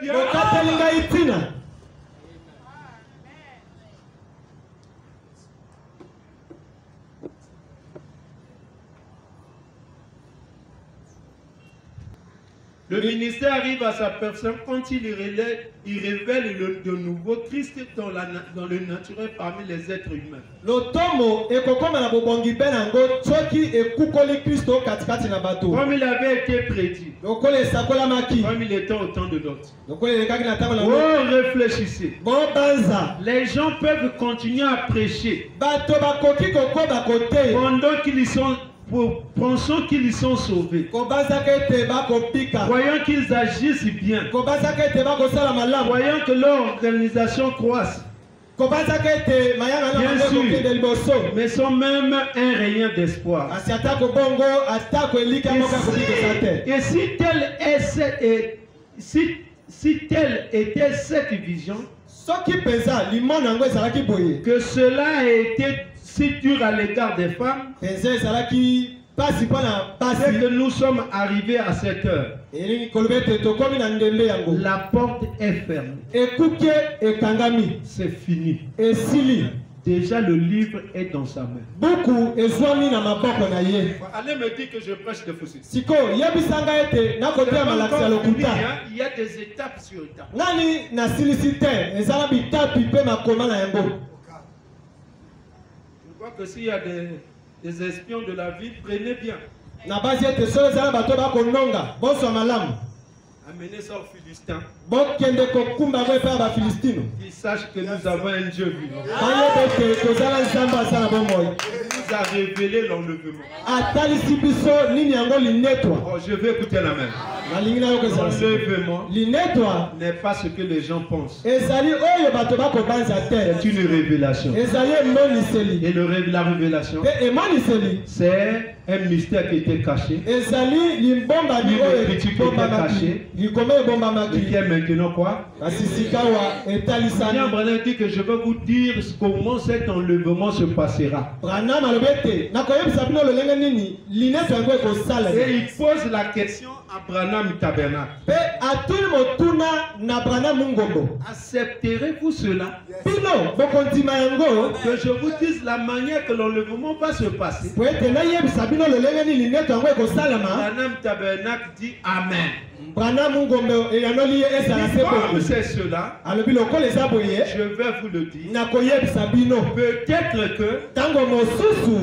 bien. Le ministère arrive à sa personne quand il révèle de nouveau Christ dans le naturel parmi les êtres humains. Comme il avait été prédit, comme il était au temps de Lot. Oh, réfléchissez. Les gens peuvent continuer à prêcher pendant qu'ils y sont. Pensons qu'ils y sont sauvés, voyant qu'ils agissent bien, voyant que leur organisation croisse, bien sûr, mais sont même un rayon d'espoir. Et si telle était cette vision, que cela a été si dur à l'égard des femmes, c'est que nous sommes arrivés à cette heure. La porte est fermée. C'est fini. Déjà le livre est dans sa main. Allez me dire que je prêche de fausseté. Il y a des étapes sur étapes. Je crois que s'il y a des espions de la vie, prenez bien. Amenez ça aux Philistins. Qu'ils sachent que nous avons un Dieu vivant. Il nous a révélé l'enlèvement. Oh, je vais écouter la même. L'enlèvement n'est pas ce que les gens pensent. C'est une révélation. Et la révélation, c'est un mystère qui était caché. Une critique qui était cachée. Et qui est maintenant quoi? Seigneur Branham dit que je vais vous dire comment cet enlèvement se passera. Et il pose la question à Branham Tabernacle. Accepterez-vous cela? Que je vous dise la manière que l'enlèvement va se passer. Branham Tabernacle dit Amen. Comme c'est cela, je vais vous le dire. Peut-être que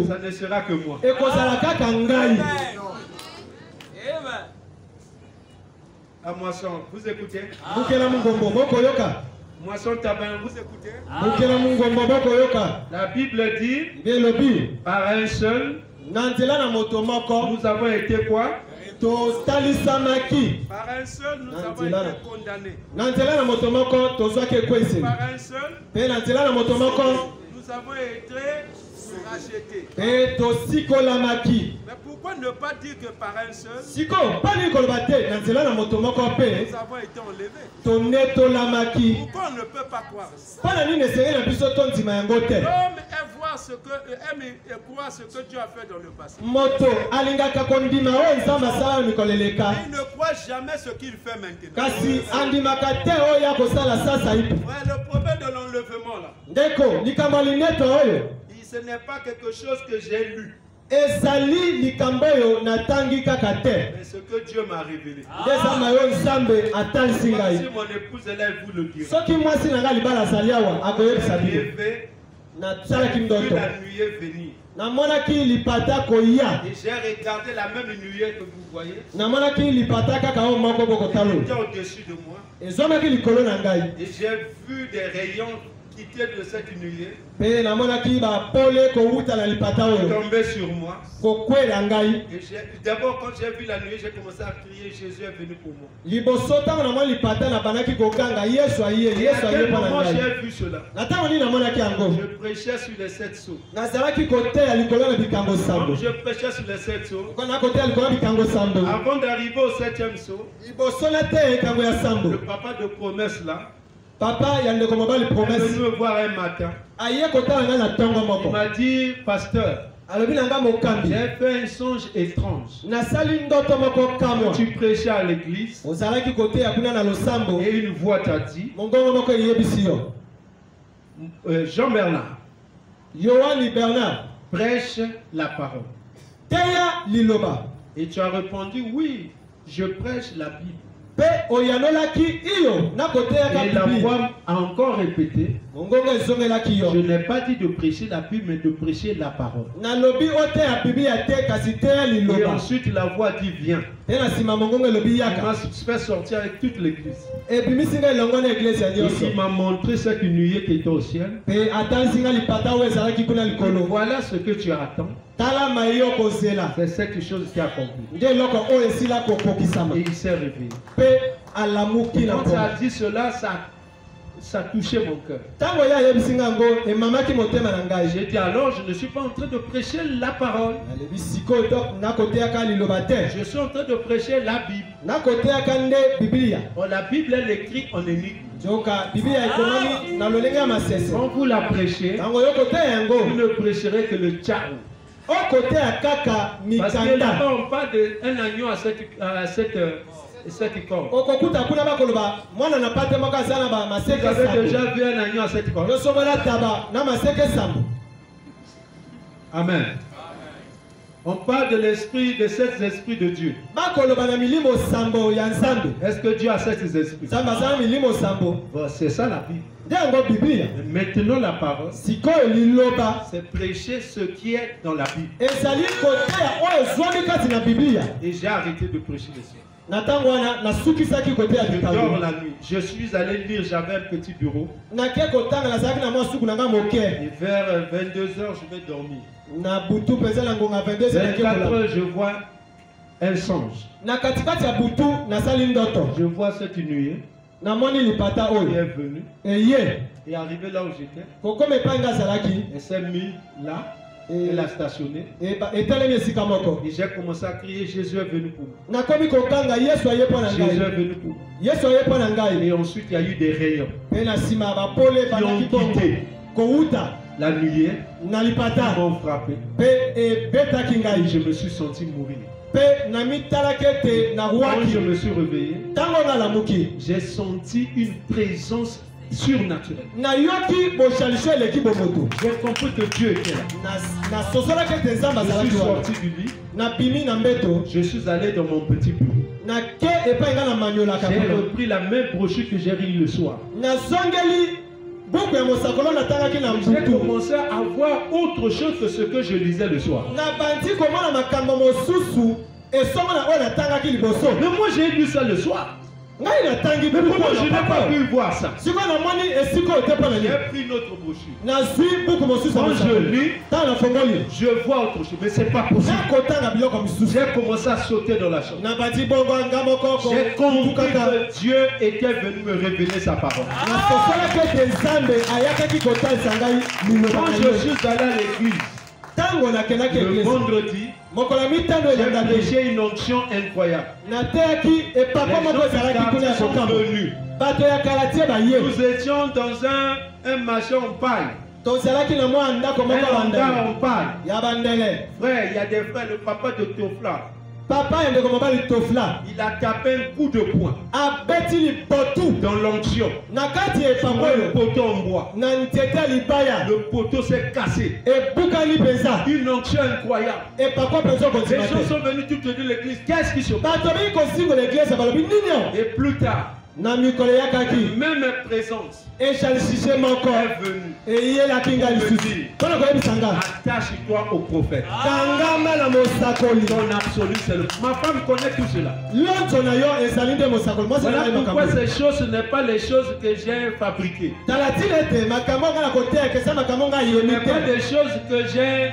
ça ne sera que moi. À Moisson, vous écoutez? Moisson Tabernacle, vous écoutez? La Bible dit, par un seul, nous avons été quoi? Par un seul, nous avons été condamnés. Par un seul, nous avons été rachetés. Mais pourquoi ne pas dire que par un seul, nous avons été enlevés? Pourquoi on ne peut pas croire ça? L'homme aime voir ce que, croire ce que Dieu a fait dans le passé. Il ne croit jamais ce qu'il fait maintenant. Ouais, le problème de l'enlèvement là, ce n'est pas quelque chose que j'ai lu. Mais ce que Dieu m'a révélé. Si mon épouse est là, elle vous le dira. La nuit est venue. Et j'ai regardé la même nuée que vous voyez. Elle était au-dessus de moi. Et j'ai vu des rayons quitter de cette nuée. Tomber sur moi. D'abord, quand j'ai vu la nuée, j'ai commencé à crier Jésus est venu pour moi. À quel moment j'ai vu cela? Je prêchais sur les 7 sceaux. Je prêchais sur les 7 sceaux. Avant d'arriber au 7e sceau, le papa de promesse là, il est venu me voir un matin. Il m'a dit, pasteur, J'ai fait un songe étrange. Tu prêchais à l'église et une voix t'a dit, Jean Bernard, prêche la parole. Et tu as répondu, oui, je prêche la Bible. Et la voix a encore répété, je n'ai pas dit de prêcher la Bible, mais de prêcher la parole. Et ensuite la voix dit, viens. Il m'a fait sortir avec toute l'église. Et il m'a montré cette nuée qui était au ciel. Et voilà ce que tu attends. C'est cette chose qui a accompli. Et il s'est réveillé. Quand tu as dit cela, ça touchait mon cœur. J'ai dit alors, je ne suis pas en train de prêcher la parole. Je suis en train de prêcher la Bible. La Bible, elle écrit en énigme. Quand vous la prêchez, vous ne prêcherez que le tchao. Parce que là-bas, on parle d'un agneau à cette icône. Vous avez déjà vu un agneau à cette icône? Amen. On parle de l'esprit, de sept esprits de Dieu. Est-ce que Dieu a sept esprits? C'est ça la Bible. Maintenant la parole, c'est prêcher ce qui est dans la Bible. Et j'ai arrêté de prêcher les cieux. Je dors la nuit. Je suis allé lire, j'avais un petit bureau. Et vers 22h, je vais dormir. Vers 4h, je vois un songe. Je vois cette nuée qui est venue et arrivé là où j'étais. Elle s'est mise là. Elle a stationné. Et j'ai commencé à crier, Jésus est venu pour moi. Jésus est venu pour moi. Et ensuite il y a eu des rayons qui ont quitté la nuée, qui m'ont frappé. Et je me suis senti mourir. Quand je me suis réveillé, j'ai senti une présence surnaturelle. J'ai compris que Dieu était là. Je suis sorti du lit. Je suis allé dans mon petit bureau. J'ai repris la même brochure que j'ai lue le soir. J'ai commencé à voir autre chose que ce que je lisais le soir. Mais moi j'ai lu ça le soir. Mais pourquoi je n'ai pas pu voir ça? J'ai pris notre brochure. Quand je lis, je vois autre chose. Mais c'est pas possible. J'ai commencé à sauter dans la chambre. J'ai compris que Dieu était venu me révéler sa parole. Quand je suis allé à l'église le vendredi, j'ai prêché une onction incroyable. Les gens sont venus. Nous étions dans un marché en paille. Un hangar en paille. Frère, il y a des frères, le papa de Tofla. Il a tapé un coup de poing dans l'onction. Le poteau en bois. Le poteau s'est cassé. Une onction incroyable. Les gens sont venus tout de l'église. Qu'est-ce qui se passe? Et plus tard, même présence est venue. Attache-toi au prophète. Ton absolu, c'est le... Ma femme connaît tout cela. Voilà pourquoi ces choses, ce n'est pas les choses que j'ai fabriquées. Ce n'est pas des choses que j'ai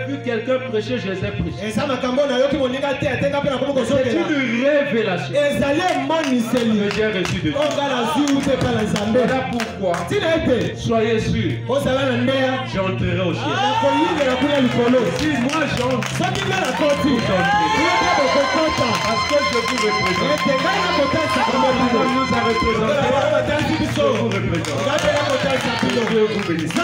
vu quelqu'un prêcher, je les ai prêchées. C'est une révélation que j'ai reçue de Dieu. Voilà pourquoi, soyez sûrs, j'entrerai au ciel. Si moi j'entre, vous entrez. Parce que je vous représente. On nous a représentés. Je vous représente. Dieu vous bénisse.